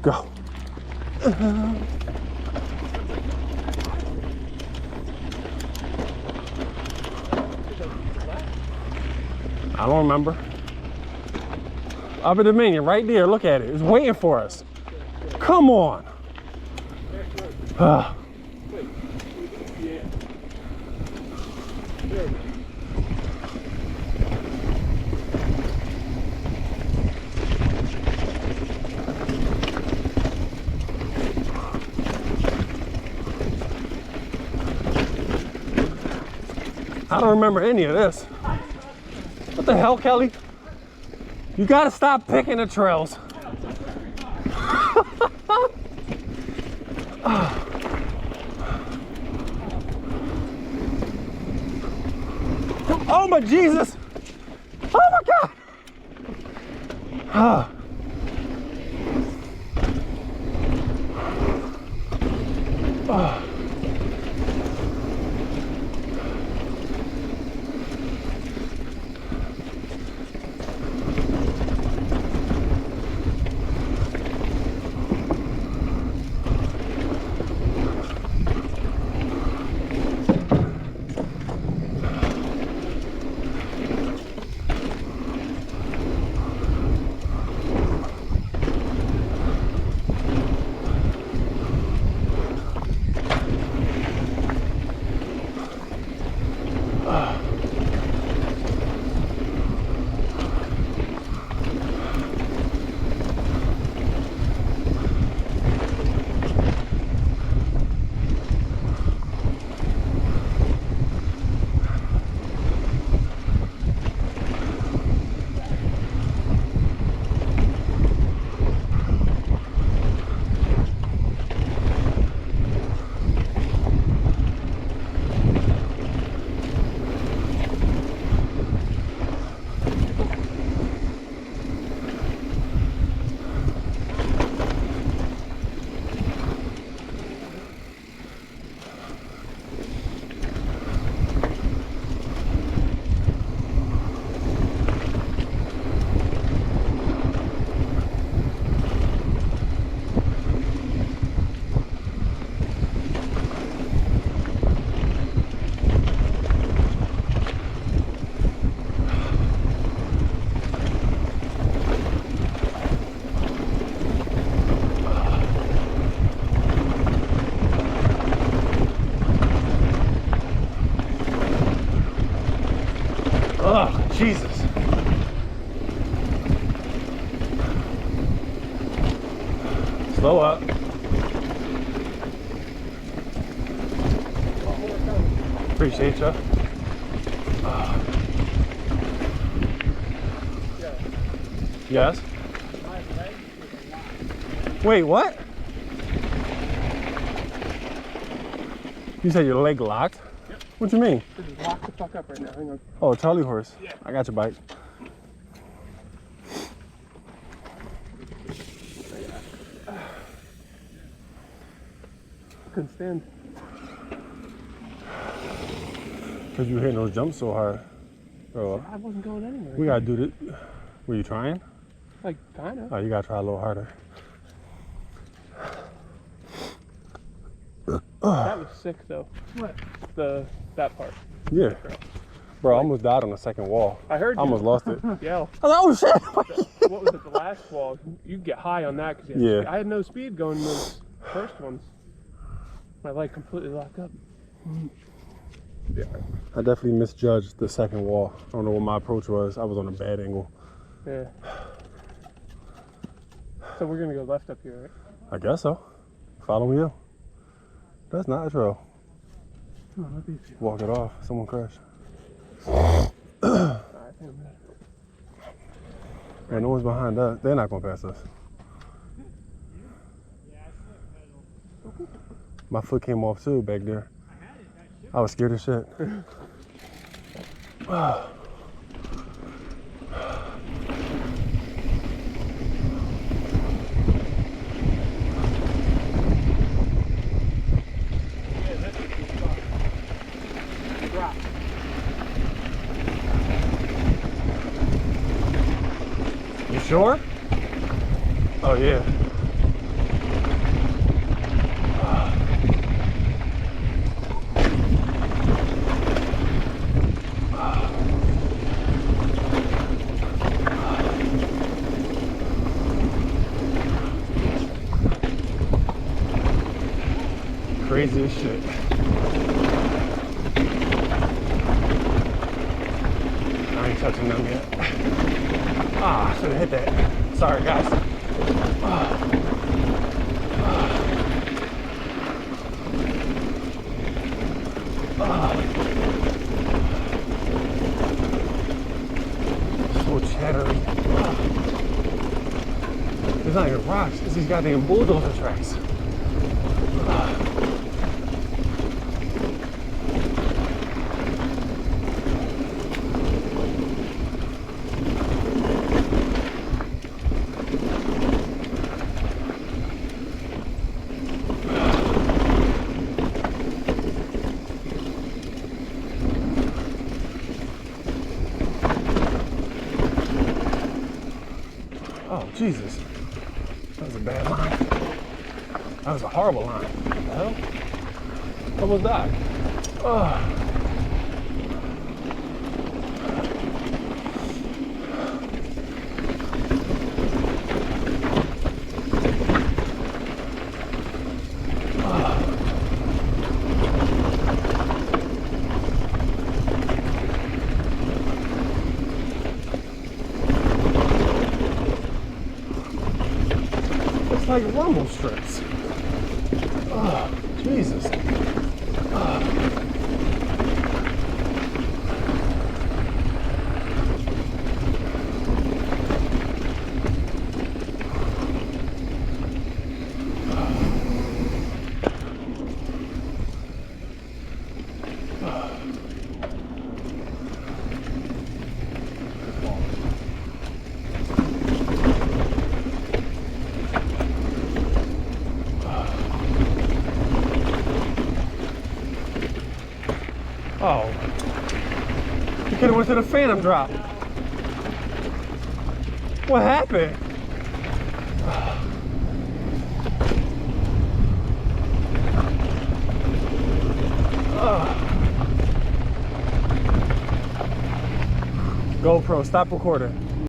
Go. I don't remember. Up in Dominion, right there. Look at it. It's waiting for us. Come on. I don't remember any of this. What the hell, Kelly? You gotta stop picking the trails. Oh my Jesus! Oh my God! Oh, Jesus. Slow up. Appreciate you. Yes? Wait, what? You said your leg locked? Yep. What you mean? Just lock the fuck up right now. Hang on. Oh, Charlie horse. Yeah. I got your bike. Couldn't stand. Because you hitting those jumps so hard. Bro, I wasn't going anywhere. we gotta do this. Were you trying? Like, kind of. Oh, you gotta try a little harder. That was sick though. What? That part. Yeah. Bro, I almost died on the second wall. I heard I you. almost lost it. Yeah. I was like, oh shit! What was it? The last wall? You get high on that because Yeah. I had no speed going those first ones. My leg completely locked up. Yeah. I definitely misjudged the second wall. I don't know what my approach was. I was on a bad angle. Yeah. So we're gonna go left up here, right? I guess so. Follow you. That's not a trail. Oh, that'd be easy. Walk it off. Someone crashed. Alright, damn that. Man, no one's behind us. They're not gonna pass us. My foot came off too back there. I was scared as shit. You sure? Oh yeah. crazy as shit. I ain't touching them yet. Ah, I should have hit that. Sorry, guys. So chattery. There's not even rocks. It's these goddamn bulldozer tracks. Oh, Jesus. That was a bad line. That was a horrible line. What the hell? What was that? Oh. It's like rumble strips. Oh, Jesus. Oh, you could have went to the phantom drop. What happened? GoPro, stop recording.